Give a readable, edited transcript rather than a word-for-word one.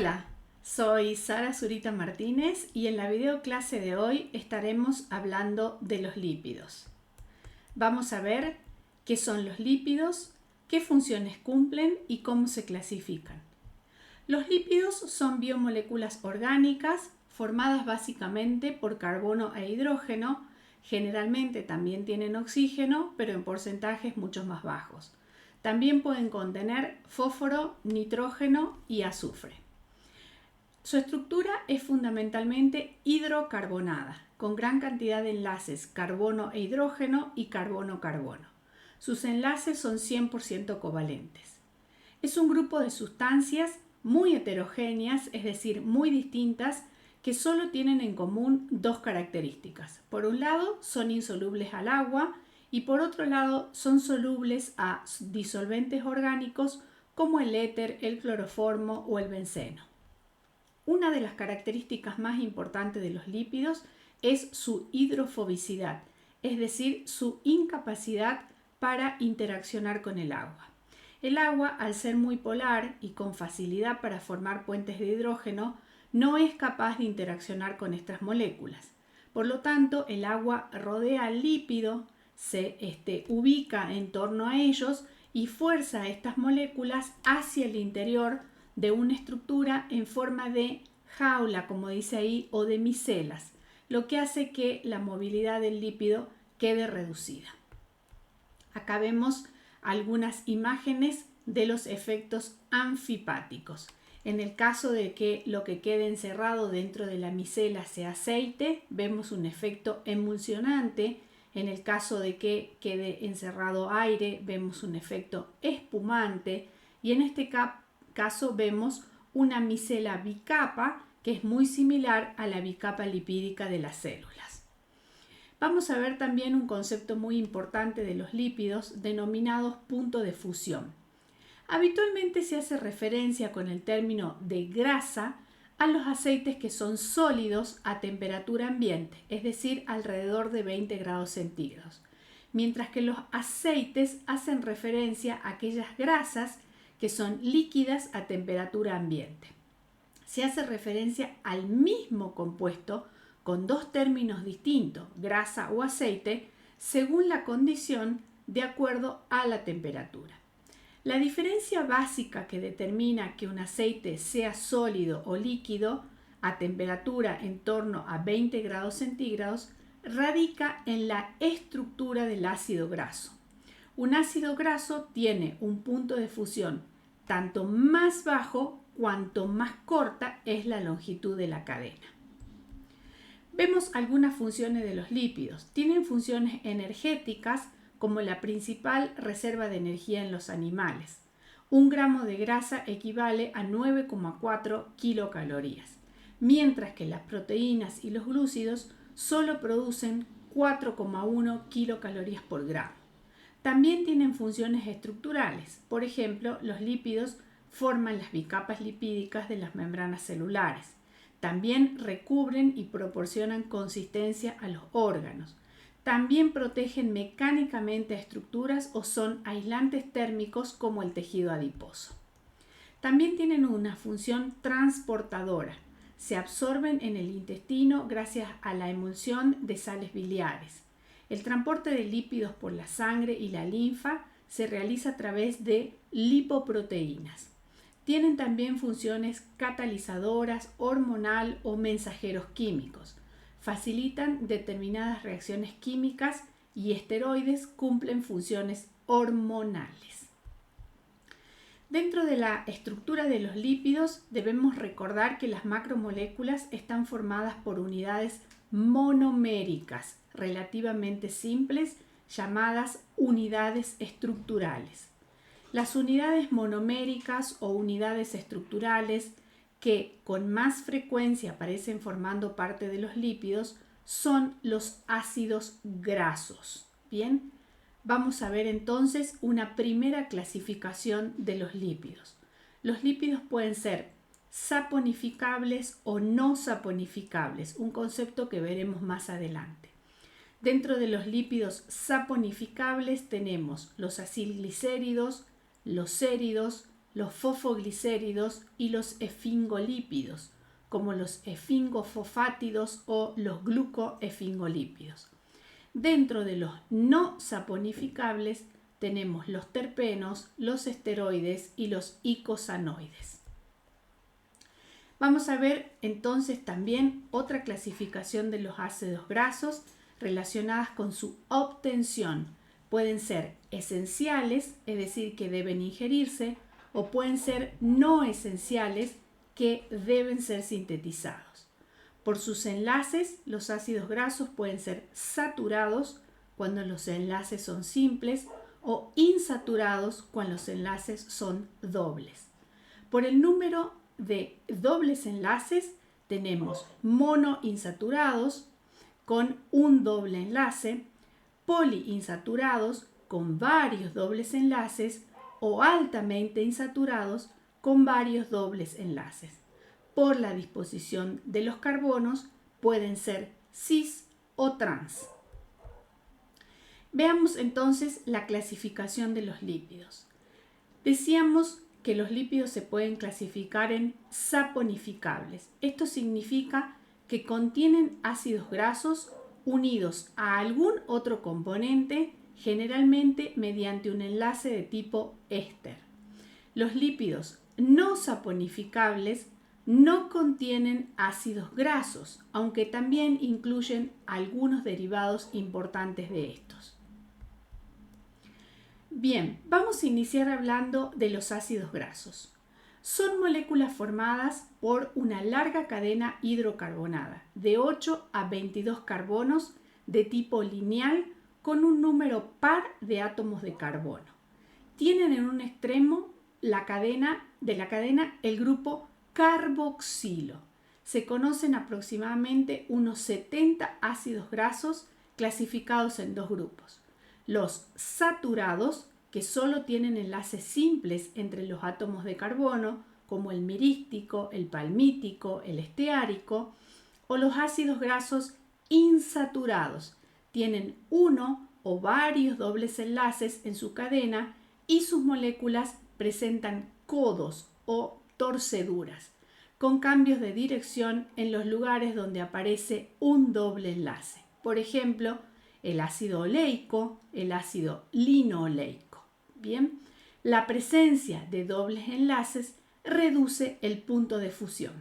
Hola, soy Sara Zurita Martínez y en la videoclase de hoy estaremos hablando de los lípidos. Vamos a ver qué son los lípidos, qué funciones cumplen y cómo se clasifican. Los lípidos son biomoléculas orgánicas formadas básicamente por carbono e hidrógeno. Generalmente también tienen oxígeno, pero en porcentajes mucho más bajos. También pueden contener fósforo, nitrógeno y azufre. Su estructura es fundamentalmente hidrocarbonada, con gran cantidad de enlaces carbono e hidrógeno y carbono-carbono. Sus enlaces son 100% covalentes. Es un grupo de sustancias muy heterogéneas, es decir, muy distintas, que solo tienen en común dos características. Por un lado, son insolubles al agua y por otro lado, son solubles a disolventes orgánicos como el éter, el cloroformo o el benceno. Una de las características más importantes de los lípidos es su hidrofobicidad, es decir, su incapacidad para interaccionar con el agua. El agua, al ser muy polar y con facilidad para formar puentes de hidrógeno, no es capaz de interaccionar con estas moléculas. Por lo tanto, el agua rodea al lípido, se ubica en torno a ellos y fuerza a estas moléculas hacia el interior de una estructura en forma de jaula, como dice ahí, o de micelas, lo que hace que la movilidad del lípido quede reducida. Acá vemos algunas imágenes de los efectos anfipáticos. En el caso de que lo que quede encerrado dentro de la micela sea aceite, vemos un efecto emulsionante. En el caso de que quede encerrado aire, vemos un efecto espumante. Y en este caso vemos una micela bicapa que es muy similar a la bicapa lipídica de las células. Vamos a ver también un concepto muy importante de los lípidos denominados punto de fusión. Habitualmente se hace referencia con el término de grasa a los aceites que son sólidos a temperatura ambiente, es decir, alrededor de 20 grados centígrados, mientras que los aceites hacen referencia a aquellas grasas que son líquidas a temperatura ambiente. Se hace referencia al mismo compuesto con dos términos distintos, grasa o aceite, según la condición de acuerdo a la temperatura. La diferencia básica que determina que un aceite sea sólido o líquido a temperatura en torno a 20 grados centígrados radica en la estructura del ácido graso. Un ácido graso tiene un punto de fusión tanto más bajo cuanto más corta es la longitud de la cadena. Vemos algunas funciones de los lípidos. Tienen funciones energéticas como la principal reserva de energía en los animales. 1 gramo de grasa equivale a 9,4 kilocalorías, mientras que las proteínas y los glúcidos solo producen 4,1 kilocalorías por gramo. También tienen funciones estructurales. Por ejemplo, los lípidos forman las bicapas lipídicas de las membranas celulares. También recubren y proporcionan consistencia a los órganos. También protegen mecánicamente a estructuras o son aislantes térmicos como el tejido adiposo. También tienen una función transportadora. Se absorben en el intestino gracias a la emulsión de sales biliares. El transporte de lípidos por la sangre y la linfa se realiza a través de lipoproteínas. Tienen también funciones catalizadoras, hormonal o mensajeros químicos. Facilitan determinadas reacciones químicas y esteroides cumplen funciones hormonales. Dentro de la estructura de los lípidos debemos recordar que las macromoléculas están formadas por unidades monoméricas relativamente simples llamadas unidades estructurales. Las unidades monoméricas o unidades estructurales que con más frecuencia aparecen formando parte de los lípidos son los ácidos grasos. Bien, vamos a ver entonces una primera clasificación de los lípidos. Los lípidos pueden ser saponificables o no saponificables, un concepto que veremos más adelante. Dentro de los lípidos saponificables tenemos los acilglicéridos, los séridos, los fosfoglicéridos y los esfingolípidos, como los esfingofosfátidos o los glucoesfingolípidos. Dentro de los no saponificables tenemos los terpenos, los esteroides y los icosanoides. Vamos a ver entonces también otra clasificación de los ácidos grasos relacionadas con su obtención. Pueden ser esenciales, es decir, que deben ingerirse, o pueden ser no esenciales, que deben ser sintetizados. Por sus enlaces, los ácidos grasos pueden ser saturados cuando los enlaces son simples o insaturados cuando los enlaces son dobles. Por el número de dobles enlaces tenemos monoinsaturados con un doble enlace, poliinsaturados con varios dobles enlaces o altamente insaturados con varios dobles enlaces. Por la disposición de los carbonos pueden ser cis o trans. Veamos entonces la clasificación de los lípidos. Decíamos que los lípidos se pueden clasificar en saponificables. Esto significa que contienen ácidos grasos unidos a algún otro componente, generalmente mediante un enlace de tipo éster. Los lípidos no saponificables no contienen ácidos grasos, aunque también incluyen algunos derivados importantes de estos. Bien, vamos a iniciar hablando de los ácidos grasos. Son moléculas formadas por una larga cadena hidrocarbonada de 8 a 22 carbonos de tipo lineal con un número par de átomos de carbono. Tienen en un extremo de la cadena el grupo carboxilo. Se conocen aproximadamente unos 70 ácidos grasos clasificados en dos grupos. Los saturados, que solo tienen enlaces simples entre los átomos de carbono, como el mirístico, el palmítico, el esteárico, o los ácidos grasos insaturados. Tienen uno o varios dobles enlaces en su cadena y sus moléculas presentan codos o torceduras, con cambios de dirección en los lugares donde aparece un doble enlace. Por ejemplo, el ácido oleico, el ácido linoleico. Bien, la presencia de dobles enlaces reduce el punto de fusión.